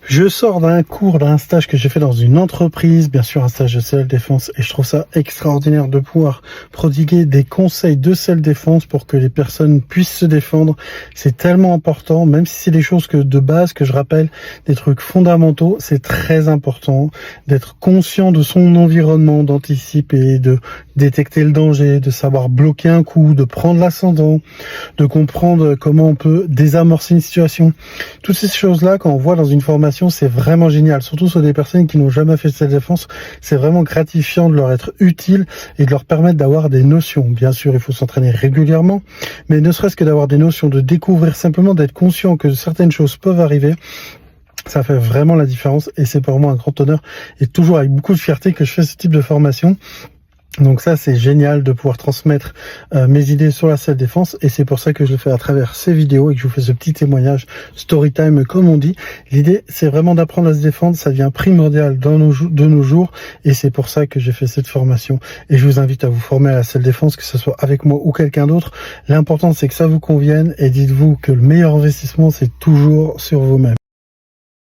Je sors d'un cours, d'un stage que j'ai fait dans une entreprise, bien sûr un stage de self-défense, et je trouve ça extraordinaire de pouvoir prodiguer des conseils de self-défense pour que les personnes puissent se défendre. C'est tellement important, même si c'est des choses que de base, que je rappelle, des trucs fondamentaux, c'est très important d'être conscient de son environnement, d'anticiper, de détecter le danger, de savoir bloquer un coup, de prendre l'ascendant, de comprendre comment on peut désamorcer une situation. Toutes ces choses-là, quand on voit dans une formation, c'est vraiment génial, surtout sur des personnes qui n'ont jamais fait de self-défense. C'est vraiment gratifiant de leur être utile et de leur permettre d'avoir des notions. Bien sûr, il faut s'entraîner régulièrement, mais ne serait-ce que d'avoir des notions, de découvrir, simplement d'être conscient que certaines choses peuvent arriver, ça fait vraiment la différence et c'est pour moi un grand honneur et toujours avec beaucoup de fierté que je fais ce type de formation. Donc ça, c'est génial de pouvoir transmettre mes idées sur la self-défense et c'est pour ça que je le fais à travers ces vidéos et que je vous fais ce petit témoignage, story time comme on dit. L'idée, c'est vraiment d'apprendre à se défendre, ça devient primordial de nos jours et c'est pour ça que j'ai fait cette formation. Et je vous invite à vous former à la self-défense, que ce soit avec moi ou quelqu'un d'autre. L'important, c'est que ça vous convienne et dites-vous que le meilleur investissement, c'est toujours sur vous-même.